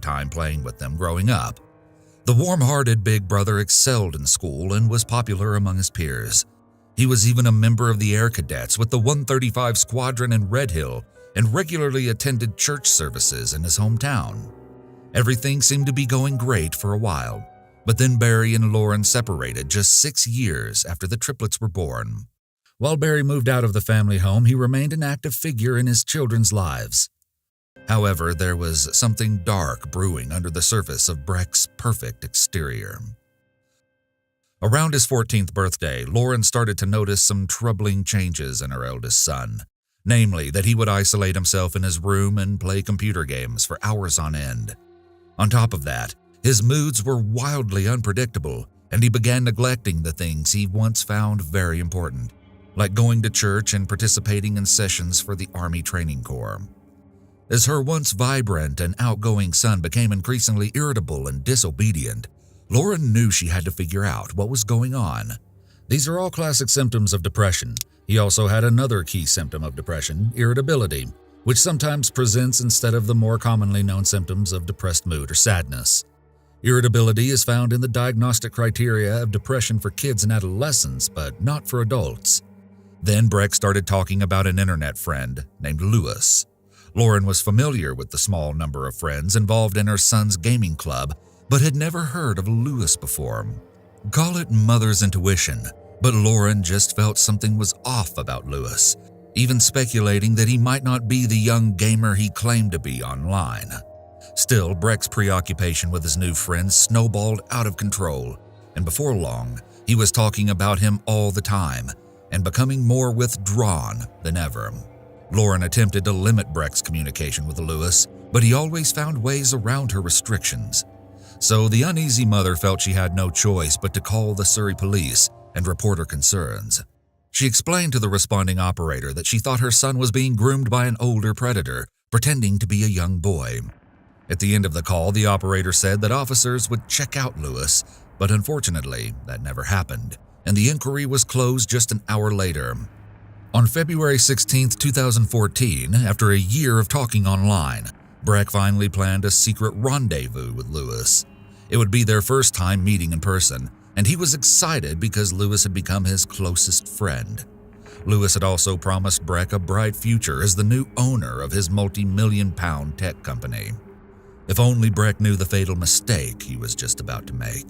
time playing with them growing up. The warm-hearted big brother excelled in school and was popular among his peers. He was even a member of the Air Cadets with the 135 Squadron in Red Hill and regularly attended church services in his hometown. Everything seemed to be going great for a while, but then Barry and Lauren separated just 6 years after the triplets were born. While Barry moved out of the family home, he remained an active figure in his children's lives. However, there was something dark brewing under the surface of Breck's perfect exterior. Around his 14th birthday, Lauren started to notice some troubling changes in her eldest son, namely that he would isolate himself in his room and play computer games for hours on end. On top of that, his moods were wildly unpredictable, and he began neglecting the things he once found very important, like going to church and participating in sessions for the Army Training Corps. As her once vibrant and outgoing son became increasingly irritable and disobedient, Lauren knew she had to figure out what was going on. These are all classic symptoms of depression. He also had another key symptom of depression, irritability, which sometimes presents instead of the more commonly known symptoms of depressed mood or sadness. Irritability is found in the diagnostic criteria of depression for kids and adolescents, but not for adults. Then Breck started talking about an internet friend named Lewis. Lauren was familiar with the small number of friends involved in her son's gaming club, but had never heard of Lewis before. Call it mother's intuition, but Lauren just felt something was off about Lewis, even speculating that he might not be the young gamer he claimed to be online. Still, Breck's preoccupation with his new friend snowballed out of control, and before long, he was talking about him all the time and becoming more withdrawn than ever. Lauren attempted to limit Breck's communication with Lewis, but he always found ways around her restrictions. So the uneasy mother felt she had no choice but to call the Surrey police and report her concerns. She explained to the responding operator that she thought her son was being groomed by an older predator, pretending to be a young boy. At the end of the call, the operator said that officers would check out Lewis, but unfortunately, that never happened, and the inquiry was closed just an hour later. On February 16, 2014, after a year of talking online, Breck finally planned a secret rendezvous with Lewis. It would be their first time meeting in person, and he was excited because Lewis had become his closest friend. Lewis had also promised Breck a bright future as the new owner of his multi-million-pound tech company. If only Breck knew the fatal mistake he was just about to make.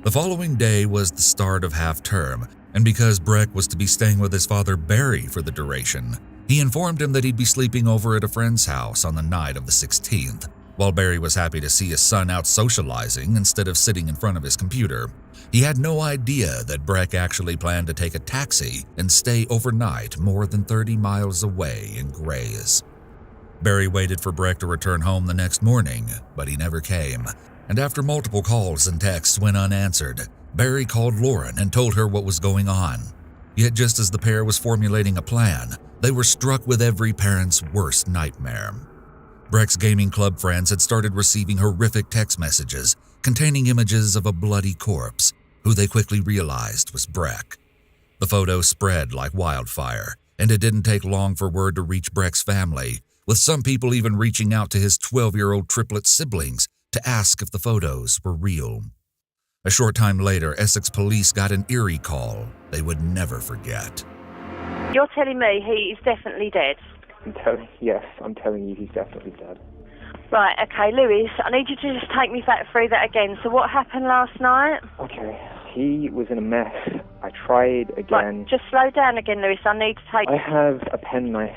The following day was the start of half-term, and because Breck was to be staying with his father Barry for the duration, he informed him that he'd be sleeping over at a friend's house on the night of the 16th. While Barry was happy to see his son out socializing instead of sitting in front of his computer, he had no idea that Breck actually planned to take a taxi and stay overnight more than 30 miles away in Grays. Barry waited for Breck to return home the next morning, but he never came, and after multiple calls and texts went unanswered, Barry called Lauren and told her what was going on. Yet just as the pair was formulating a plan, they were struck with every parent's worst nightmare. Breck's gaming club friends had started receiving horrific text messages containing images of a bloody corpse, who they quickly realized was Breck. The photo spread like wildfire, and it didn't take long for word to reach Breck's family, with some people even reaching out to his 12-year-old triplet siblings to ask if the photos were real. A short time later, Essex police got an eerie call they would never forget. You're telling me he is definitely dead? Yes, I'm telling you he's definitely dead. Right, okay, Lewis, I need you to just take me back through that again. So what happened last night? Okay, he was in a mess. I tried again. Right, just slow down again, Lewis. I need to take... I have a penknife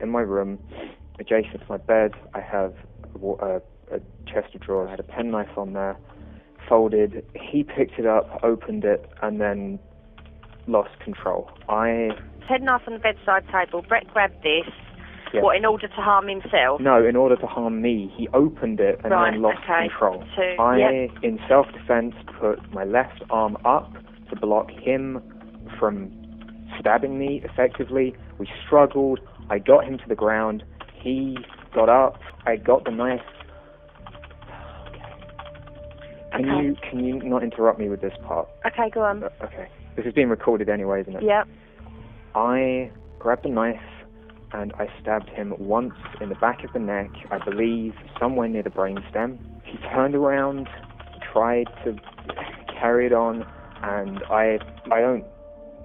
in my room, adjacent to my bed. I have a chest of drawers. I had a penknife on there, folded. He picked it up, opened it, and then lost control. Penknife on the bedside table. Brett grabbed this. Yes. What, in order to harm himself? No, in order to harm me. He opened it and then lost control. In self-defense, put my left arm up to block him from stabbing me effectively. We struggled. I got him to the ground. He got up. I got the knife. Can you not interrupt me with this part? Okay, go on. Okay. This is being recorded anyway, isn't it? Yep. I grabbed the knife, and I stabbed him once in the back of the neck, I believe somewhere near the brainstem. He turned around, tried to carry it on, and I don't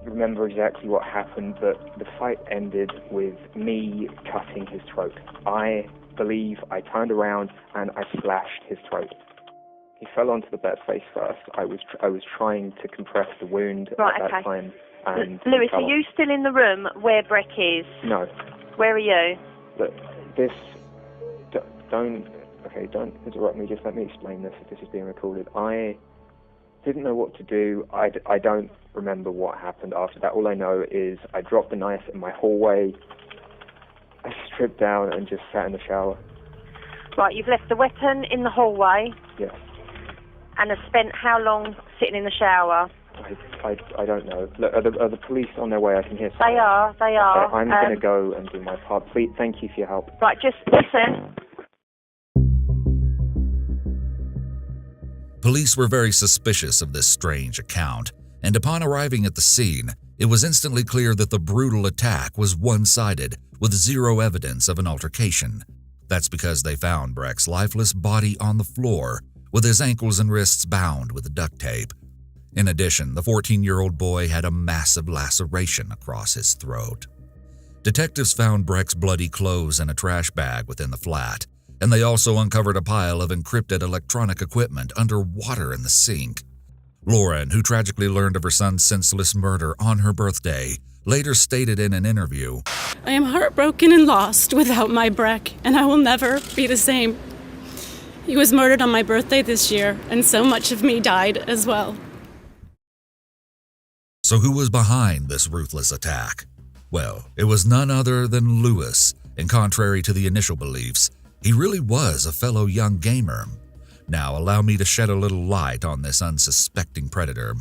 remember exactly what happened, but the fight ended with me cutting his throat. I believe I turned around and I slashed his throat. He fell onto the bed face first. I was trying to compress the wound at that time. And Lewis, are you still in the room where Breck is? No. Where are you? Don't interrupt me. Just let me explain this if this is being recorded. I didn't know what to do. I don't remember what happened after that. All I know is I dropped the knife in my hallway. I stripped down and just sat in the shower. Right, you've left the weapon in the hallway? Yes. And have spent how long sitting in the shower? I don't know. Look, are the police on their way? I can hear something. They are. I'm going to go and do my part. Please, thank you for your help. Right, just listen. Police were very suspicious of this strange account, and upon arriving at the scene, it was instantly clear that the brutal attack was one-sided, with zero evidence of an altercation. That's because they found Breck's lifeless body on the floor, with his ankles and wrists bound with duct tape. In addition, the 14-year-old boy had a massive laceration across his throat. Detectives found Breck's bloody clothes in a trash bag within the flat, and they also uncovered a pile of encrypted electronic equipment underwater in the sink. Lauren, who tragically learned of her son's senseless murder on her birthday, later stated in an interview, "I am heartbroken and lost without my Breck, and I will never be the same. He was murdered on my birthday this year, and so much of me died as well." So who was behind this ruthless attack? Well, it was none other than Lewis, and contrary to the initial beliefs, he really was a fellow young gamer. Now allow me to shed a little light on this unsuspecting predator.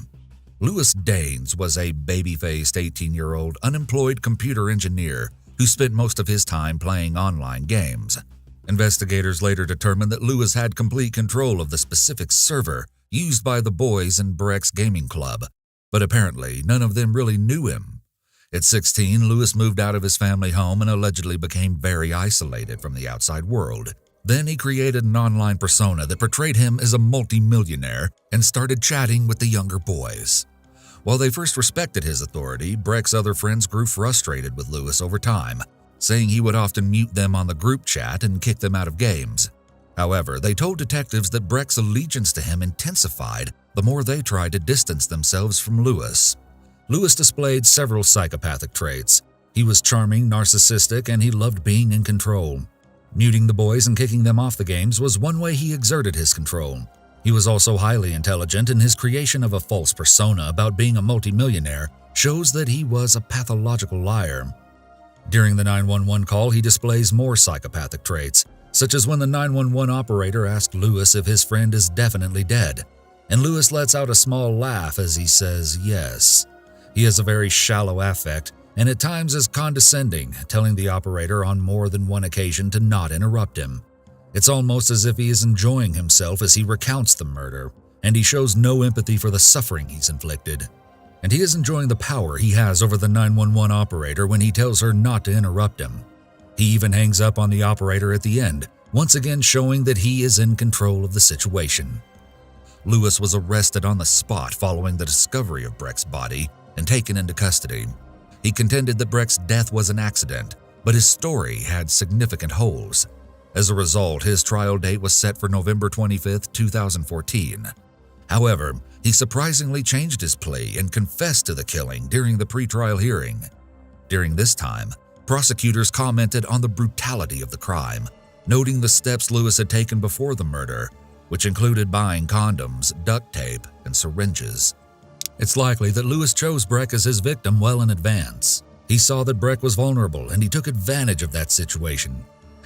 Lewis Danes was a baby-faced 18-year-old unemployed computer engineer who spent most of his time playing online games. Investigators later determined that Lewis had complete control of the specific server used by the boys in Breck's gaming club, but apparently none of them really knew him. At 16, Lewis moved out of his family home and allegedly became very isolated from the outside world. Then he created an online persona that portrayed him as a multi-millionaire and started chatting with the younger boys. While they first respected his authority, Breck's other friends grew frustrated with Lewis over time, saying he would often mute them on the group chat and kick them out of games. However, they told detectives that Breck's allegiance to him intensified the more they tried to distance themselves from Lewis. Lewis displayed several psychopathic traits. He was charming, narcissistic, and he loved being in control. Muting the boys and kicking them off the games was one way he exerted his control. He was also highly intelligent, and his creation of a false persona about being a multimillionaire shows that he was a pathological liar. During the 911 call, he displays more psychopathic traits, such as when the 911 operator asked Lewis if his friend is definitely dead, and Lewis lets out a small laugh as he says yes. He has a very shallow affect and at times is condescending, telling the operator on more than one occasion to not interrupt him. It's almost as if he is enjoying himself as he recounts the murder, and he shows no empathy for the suffering he's inflicted. And he is enjoying the power he has over the 911 operator when he tells her not to interrupt him. He even hangs up on the operator at the end, once again showing that he is in control of the situation. Lewis was arrested on the spot following the discovery of Breck's body and taken into custody. He contended that Breck's death was an accident, but his story had significant holes. As a result, his trial date was set for November 25, 2014. However, he surprisingly changed his plea and confessed to the killing during the pretrial hearing. During this time, prosecutors commented on the brutality of the crime, noting the steps Lewis had taken before the murder, which included buying condoms, duct tape, and syringes. It's likely that Lewis chose Breck as his victim well in advance. He saw that Breck was vulnerable and he took advantage of that situation.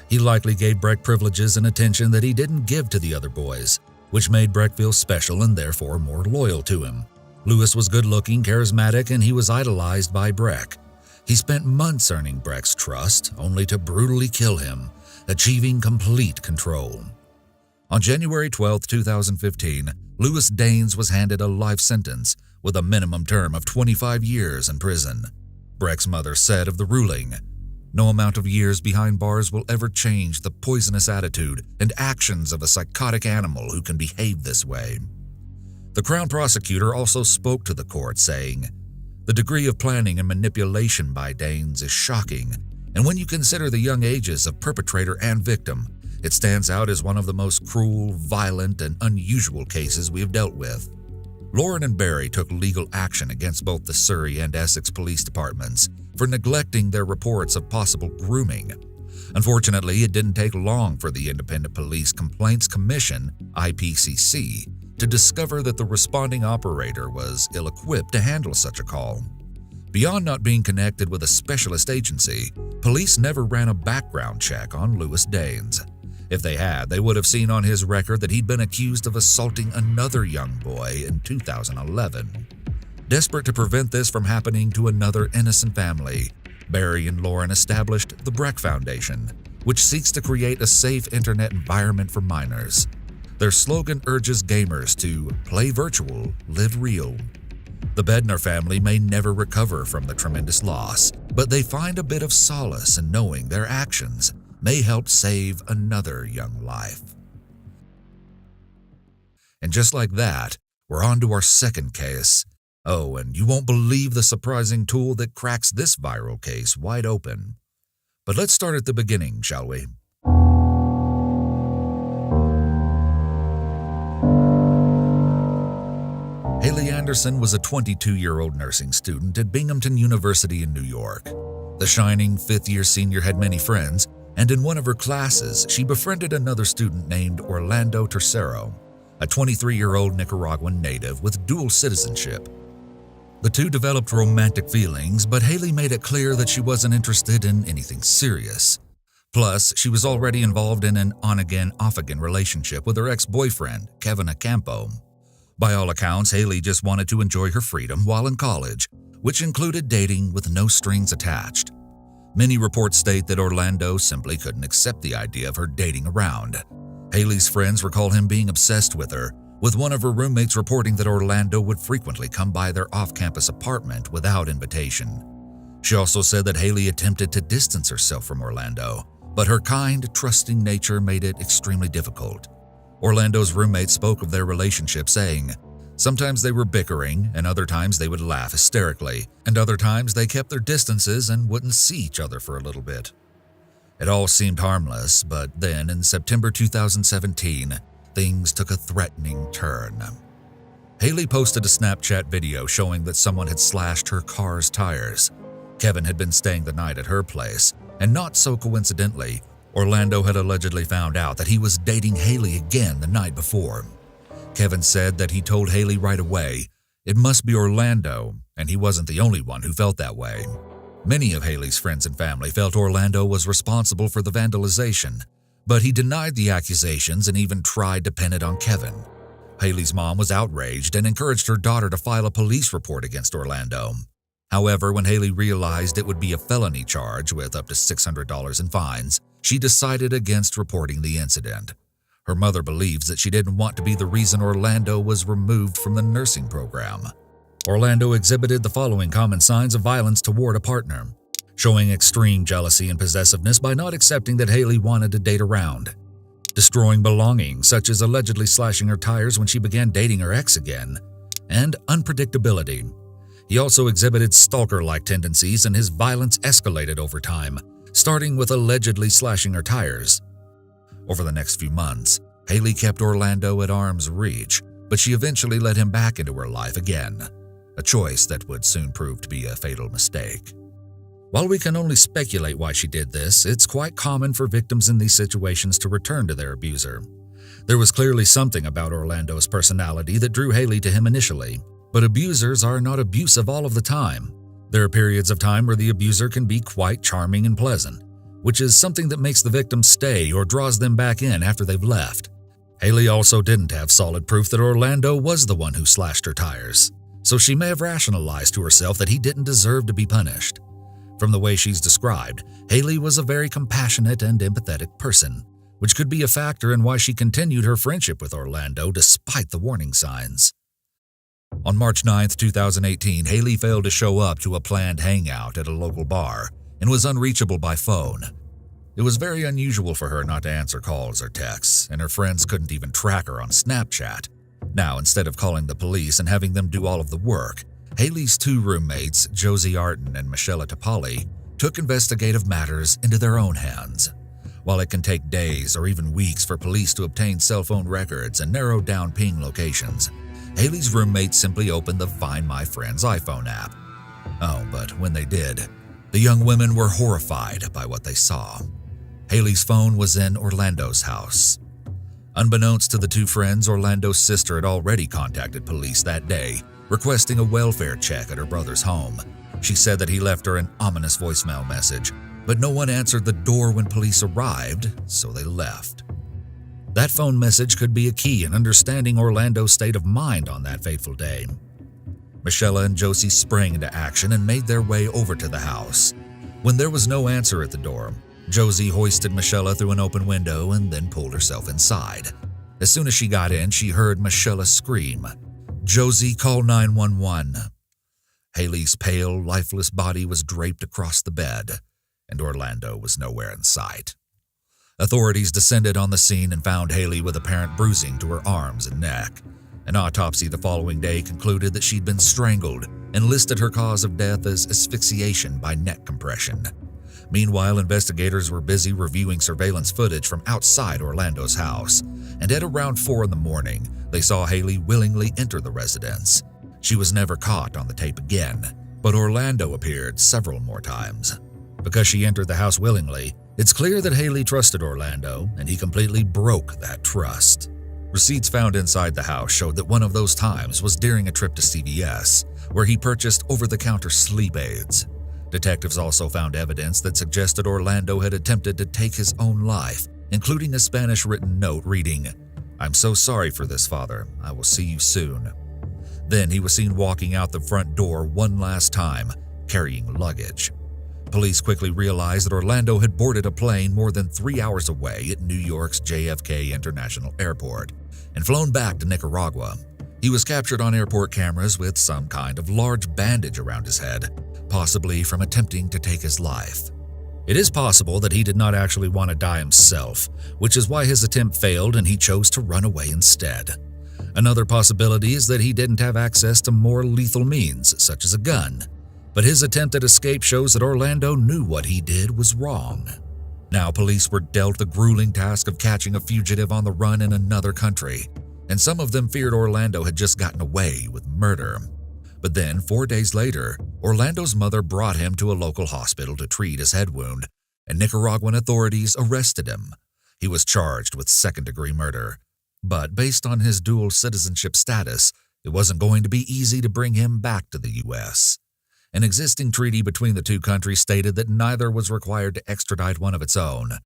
He likely gave Breck privileges and attention that he didn't give to the other boys, which made Breck feel special and therefore more loyal to him. Lewis was good-looking, charismatic, and he was idolized by Breck. He spent months earning Breck's trust, only to brutally kill him, achieving complete control. On January 12, 2015, Lewis Danes was handed a life sentence with a minimum term of 25 years in prison. Breck's mother said of the ruling, No amount of years behind bars will ever change the poisonous attitude and actions of a psychotic animal who can behave this way. The Crown prosecutor also spoke to the court, saying, "The degree of planning and manipulation by Danes is shocking, and when you consider the young ages of perpetrator and victim, it stands out as one of the most cruel, violent, and unusual cases we have dealt with." Lauren and Barry took legal action against both the Surrey and Essex police departments for neglecting their reports of possible grooming. Unfortunately, it didn't take long for the Independent Police Complaints Commission, IPCC, to discover that the responding operator was ill-equipped to handle such a call. Beyond not being connected with a specialist agency, police never ran a background check on Lewis Danes. If they had, they would have seen on his record that he'd been accused of assaulting another young boy in 2011. Desperate to prevent this from happening to another innocent family, Barry and Lauren established the Breck Foundation, which seeks to create a safe internet environment for minors. Their slogan urges gamers to play virtual, live real. The Bednar family may never recover from the tremendous loss, but they find a bit of solace in knowing their actions may help save another young life. And just like that, we're on to our second case. Oh, and you won't believe the surprising tool that cracks this viral case wide open. But let's start at the beginning, shall we? Haley Anderson was a 22-year-old nursing student at Binghamton University in New York. The shining fifth-year senior had many friends, and in one of her classes, she befriended another student named Orlando Tercero, a 23-year-old Nicaraguan native with dual citizenship. The two developed romantic feelings, but Haley made it clear that she wasn't interested in anything serious. Plus, she was already involved in an on-again, off-again relationship with her ex-boyfriend, Kevin Acampo. By all accounts, Haley just wanted to enjoy her freedom while in college, which included dating with no strings attached. Many reports state that Orlando simply couldn't accept the idea of her dating around. Haley's friends recall him being obsessed with her, with one of her roommates reporting that Orlando would frequently come by their off-campus apartment without invitation. She also said that Haley attempted to distance herself from Orlando, but her kind, trusting nature made it extremely difficult. Orlando's roommate spoke of their relationship, saying, "Sometimes they were bickering, and other times they would laugh hysterically, and other times they kept their distances and wouldn't see each other for a little bit." It all seemed harmless, but then in September 2017, things took a threatening turn. Haley posted a Snapchat video showing that someone had slashed her car's tires. Kevin had been staying the night at her place, and not so coincidentally, Orlando had allegedly found out that he was dating Haley again the night before. Kevin said that he told Haley right away, it must be Orlando, and he wasn't the only one who felt that way. Many of Haley's friends and family felt Orlando was responsible for the vandalization, but he denied the accusations and even tried to pin it on Kevin. Haley's mom was outraged and encouraged her daughter to file a police report against Orlando. However, when Haley realized it would be a felony charge with up to $600 in fines, she decided against reporting the incident. Her mother believes that she didn't want to be the reason Orlando was removed from the nursing program. Orlando exhibited the following common signs of violence toward a partner: showing extreme jealousy and possessiveness by not accepting that Haley wanted to date around, destroying belongings such as allegedly slashing her tires when she began dating her ex again, and unpredictability. He also exhibited stalker-like tendencies, and his violence escalated over time, starting with allegedly slashing her tires. Over the next few months, Haley kept Orlando at arm's reach, but she eventually let him back into her life again, a choice that would soon prove to be a fatal mistake. While we can only speculate why she did this, it's quite common for victims in these situations to return to their abuser. There was clearly something about Orlando's personality that drew Haley to him initially, but abusers are not abusive all of the time. There are periods of time where the abuser can be quite charming and pleasant, which is something that makes the victim stay or draws them back in after they've left. Haley also didn't have solid proof that Orlando was the one who slashed her tires, so she may have rationalized to herself that he didn't deserve to be punished. From the way she's described, Haley was a very compassionate and empathetic person, which could be a factor in why she continued her friendship with Orlando despite the warning signs. On March 9, 2018, Haley failed to show up to a planned hangout at a local bar and was unreachable by phone. It was very unusual for her not to answer calls or texts, and her friends couldn't even track her on Snapchat. Now, instead of calling the police and having them do all of the work, Haley's two roommates, Josie Arden and Michelle Topali, took investigative matters into their own hands. While it can take days or even weeks for police to obtain cell phone records and narrow down ping locations, Haley's roommates simply opened the Find My Friend's iPhone app. Oh, but when they did, the young women were horrified by what they saw. Haley's phone was in Orlando's house. Unbeknownst to the two friends, Orlando's sister had already contacted police that day, requesting a welfare check at her brother's home. She said that he left her an ominous voicemail message, but no one answered the door when police arrived, so they left. That phone message could be a key in understanding Orlando's state of mind on that fateful day. Michelle and Josie sprang into action and made their way over to the house. When there was no answer at the door, Josie hoisted Michelle through an open window and then pulled herself inside. As soon as she got in, she heard Michelle scream, "Josie, call 911. Haley's pale, lifeless body was draped across the bed, and Orlando was nowhere in sight. Authorities descended on the scene and found Haley with apparent bruising to her arms and neck. An autopsy the following day concluded that she'd been strangled and listed her cause of death as asphyxiation by neck compression. Meanwhile, investigators were busy reviewing surveillance footage from outside Orlando's house, and at around 4 a.m, they saw Haley willingly enter the residence. She was never caught on the tape again, but Orlando appeared several more times. Because she entered the house willingly, it's clear that Haley trusted Orlando, and he completely broke that trust. Receipts found inside the house showed that one of those times was during a trip to CVS, where he purchased over-the-counter sleep aids. Detectives also found evidence that suggested Orlando had attempted to take his own life, including a Spanish-written note reading, "I'm so sorry for this, Father. I will see you soon." Then he was seen walking out the front door one last time, carrying luggage. Police quickly realized that Orlando had boarded a plane more than 3 hours away at New York's JFK International Airport and flown back to Nicaragua. He was captured on airport cameras with some kind of large bandage around his head, possibly from attempting to take his life. It is possible that he did not actually want to die himself, which is why his attempt failed and he chose to run away instead. Another possibility is that he didn't have access to more lethal means, such as a gun. But his attempt at escape shows that Orlando knew what he did was wrong. Now police were dealt the grueling task of catching a fugitive on the run in another country, and some of them feared Orlando had just gotten away with murder. But then, 4 days later, Orlando's mother brought him to a local hospital to treat his head wound, and Nicaraguan authorities arrested him. He was charged with second-degree murder, but based on his dual citizenship status, it wasn't going to be easy to bring him back to the U.S. An existing treaty between the two countries stated that neither was required to extradite one of its own.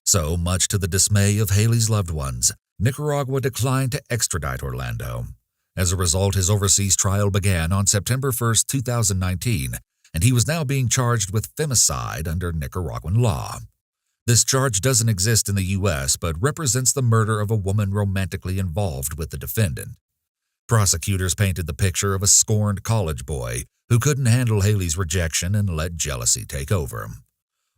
So, much to the dismay of Haley's loved ones, Nicaragua declined to extradite Orlando. As a result, his overseas trial began on September 1, 2019, and he was now being charged with femicide under Nicaraguan law. This charge doesn't exist in the U.S., but represents the murder of a woman romantically involved with the defendant. Prosecutors painted the picture of a scorned college boy who couldn't handle Haley's rejection and let jealousy take over.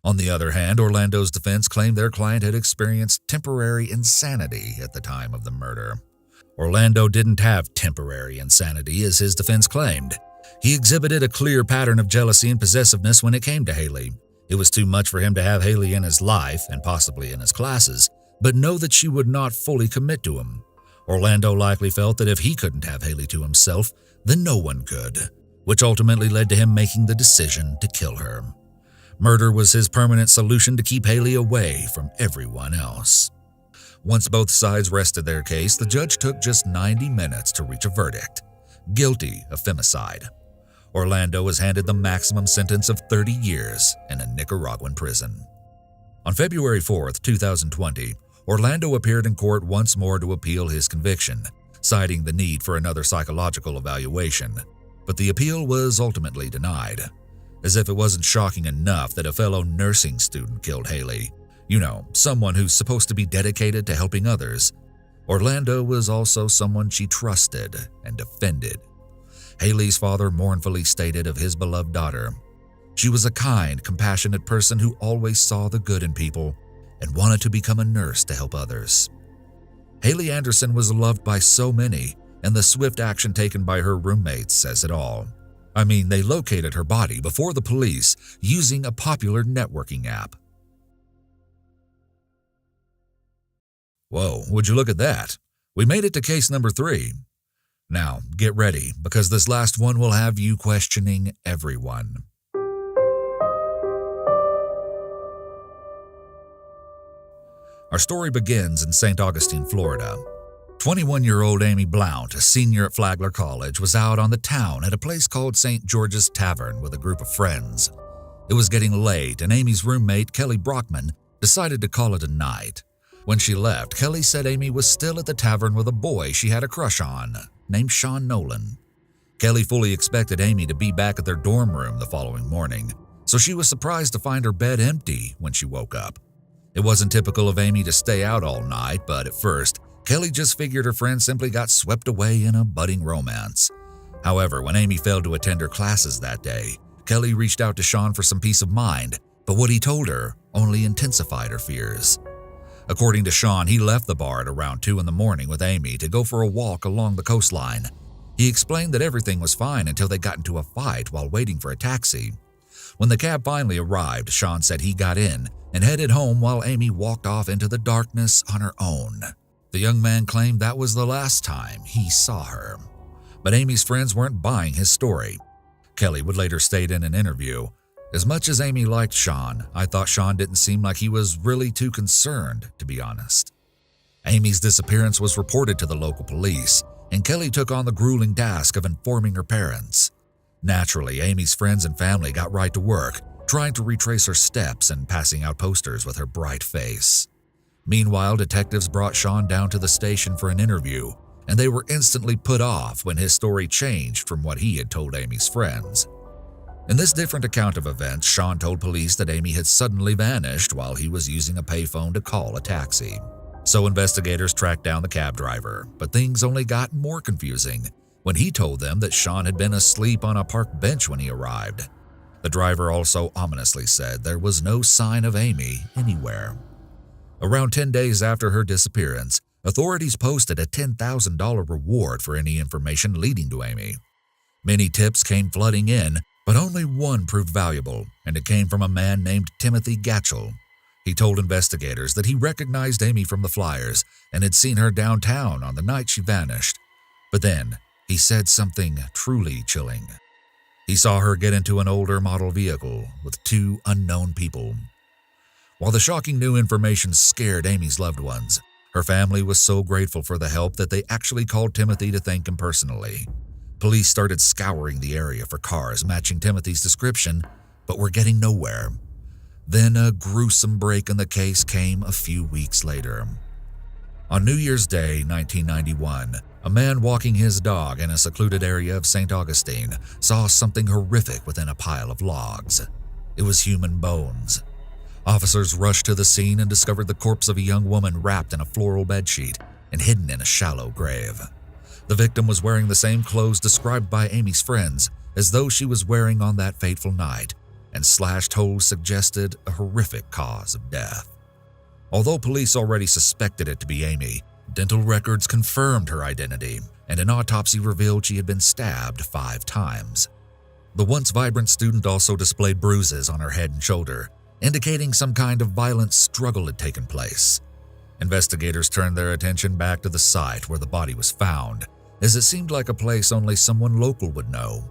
On the other hand, Orlando's defense claimed their client had experienced temporary insanity at the time of the murder. Orlando didn't have temporary insanity, as his defense claimed. He exhibited a clear pattern of jealousy and possessiveness when it came to Haley. It was too much for him to have Haley in his life, and possibly in his classes, but know that she would not fully commit to him. Orlando likely felt that if he couldn't have Haley to himself, then no one could, which ultimately led to him making the decision to kill her. Murder was his permanent solution to keep Haley away from everyone else. Once both sides rested their case, the judge took just 90 minutes to reach a verdict: guilty of femicide. Orlando was handed the maximum sentence of 30 years in a Nicaraguan prison. On February 4, 2020, Orlando appeared in court once more to appeal his conviction, citing the need for another psychological evaluation. But the appeal was ultimately denied. As if it wasn't shocking enough that a fellow nursing student killed Haley, someone who's supposed to be dedicated to helping others, Orlando was also someone she trusted and defended. Haley's father mournfully stated of his beloved daughter, She was a kind, compassionate person who always saw the good in people and wanted to become a nurse to help others. Haley Anderson was loved by so many, and the swift action taken by her roommates says it all. I mean, they located her body before the police using a popular networking app. Whoa, would you look at that? We made it to case number 3. Now, get ready, because this last one will have you questioning everyone. Our story begins in St. Augustine, Florida. 21-year-old Amy Blount, a senior at Flagler College, was out on the town at a place called St. George's Tavern with a group of friends. It was getting late, and Amy's roommate, Kelly Brockman, decided to call it a night. When she left, Kelly said Amy was still at the tavern with a boy she had a crush on, named Sean Nolan. Kelly fully expected Amy to be back at their dorm room the following morning, so she was surprised to find her bed empty when she woke up. It wasn't typical of Amy to stay out all night, but at first, Kelly just figured her friend simply got swept away in a budding romance. However, when Amy failed to attend her classes that day, Kelly reached out to Sean for some peace of mind, but what he told her only intensified her fears. According to Sean, he left the bar at around 2 in the morning with Amy to go for a walk along the coastline. He explained that everything was fine until they got into a fight while waiting for a taxi. When the cab finally arrived, Sean said he got in and headed home while Amy walked off into the darkness on her own. The young man claimed that was the last time he saw her. But Amy's friends weren't buying his story. Kelly would later state in an interview, "As much as Amy liked Sean, I thought Sean didn't seem like he was really too concerned, to be honest." Amy's disappearance was reported to the local police, and Kelly took on the grueling task of informing her parents. Naturally, Amy's friends and family got right to work, trying to retrace her steps and passing out posters with her bright face. Meanwhile, detectives brought Sean down to the station for an interview, and they were instantly put off when his story changed from what he had told Amy's friends. In this different account of events, Sean told police that Amy had suddenly vanished while he was using a payphone to call a taxi. So investigators tracked down the cab driver, but things only got more confusing when he told them that Sean had been asleep on a park bench when he arrived. The driver also ominously said there was no sign of Amy anywhere. Around 10 days after her disappearance, authorities posted a $10,000 reward for any information leading to Amy. Many tips came flooding in, but only one proved valuable, and it came from a man named Timothy Gatchell. He told investigators that he recognized Amy from the flyers and had seen her downtown on the night she vanished. But then, he said something truly chilling. He saw her get into an older model vehicle with 2 unknown people. While the shocking new information scared Amy's loved ones, her family was so grateful for the help that they actually called Timothy to thank him personally. Police started scouring the area for cars matching Timothy's description, but were getting nowhere. Then a gruesome break in the case came a few weeks later. On New Year's Day, 1991, a man walking his dog in a secluded area of St. Augustine saw something horrific within a pile of logs. It was human bones. Officers rushed to the scene and discovered the corpse of a young woman wrapped in a floral bedsheet and hidden in a shallow grave. The victim was wearing the same clothes described by Amy's friends as though she was wearing on that fateful night, and slashed holes suggested a horrific cause of death. Although police already suspected it to be Amy, dental records confirmed her identity, and an autopsy revealed she had been stabbed 5 times. The once vibrant student also displayed bruises on her head and shoulder, indicating some kind of violent struggle had taken place. Investigators turned their attention back to the site where the body was found, as it seemed like a place only someone local would know.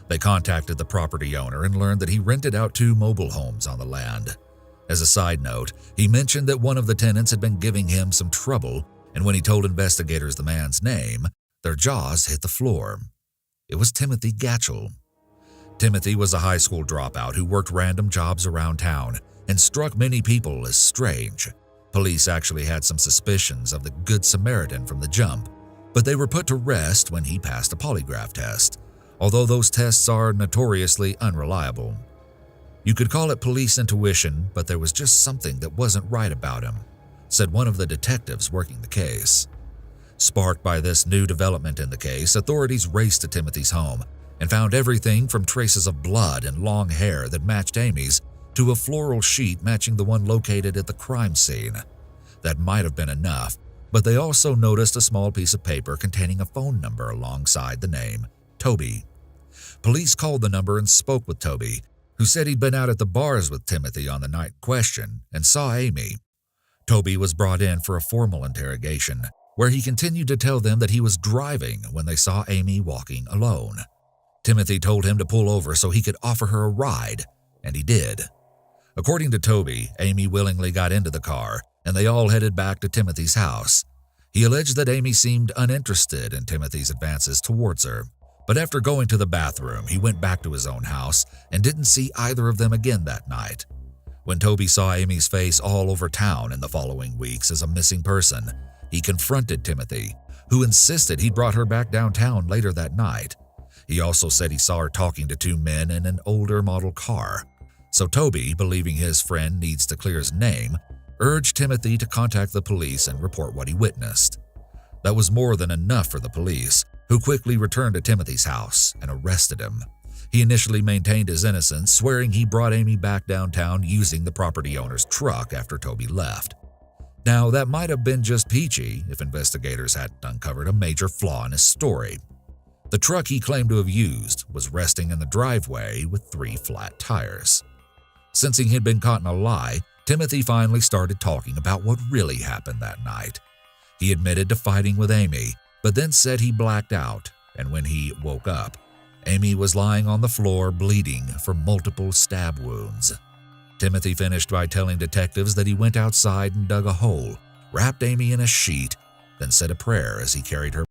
They contacted the property owner and learned that he rented out 2 mobile homes on the land. As a side note, he mentioned that one of the tenants had been giving him some trouble, and when he told investigators the man's name, their jaws hit the floor. It was Timothy Gatchell. Timothy was a high school dropout who worked random jobs around town and struck many people as strange. Police actually had some suspicions of the Good Samaritan from the jump, but they were put to rest when he passed a polygraph test, although those tests are notoriously unreliable. You could call it police intuition, but there was just something that wasn't right about him, said one of the detectives working the case. Sparked by this new development in the case, authorities raced to Timothy's home and found everything from traces of blood and long hair that matched Amy's to a floral sheet matching the one located at the crime scene. That might have been enough, but they also noticed a small piece of paper containing a phone number alongside the name Toby. Police called the number and spoke with Toby, who said he'd been out at the bars with Timothy on the night in question and saw Amy. Toby was brought in for a formal interrogation, where he continued to tell them that he was driving when they saw Amy walking alone. Timothy told him to pull over so he could offer her a ride, and he did. According to Toby, Amy willingly got into the car, and they all headed back to Timothy's house. He alleged that Amy seemed uninterested in Timothy's advances towards her, but after going to the bathroom, he went back to his own house and didn't see either of them again that night. When Toby saw Amy's face all over town in the following weeks as a missing person, he confronted Timothy, who insisted he'd brought her back downtown later that night. He also said he saw her talking to two men in an older model car. So Toby, believing his friend needs to clear his name, urged Timothy to contact the police and report what he witnessed. That was more than enough for the police, who quickly returned to Timothy's house and arrested him. He initially maintained his innocence, swearing he brought Amy back downtown using the property owner's truck after Toby left. Now, that might have been just peachy if investigators hadn't uncovered a major flaw in his story. The truck he claimed to have used was resting in the driveway with 3 flat tires. Since he had been caught in a lie, Timothy finally started talking about what really happened that night. He admitted to fighting with Amy, but then said he blacked out, and when he woke up, Amy was lying on the floor bleeding from multiple stab wounds. Timothy finished by telling detectives that he went outside and dug a hole, wrapped Amy in a sheet, then said a prayer as he carried her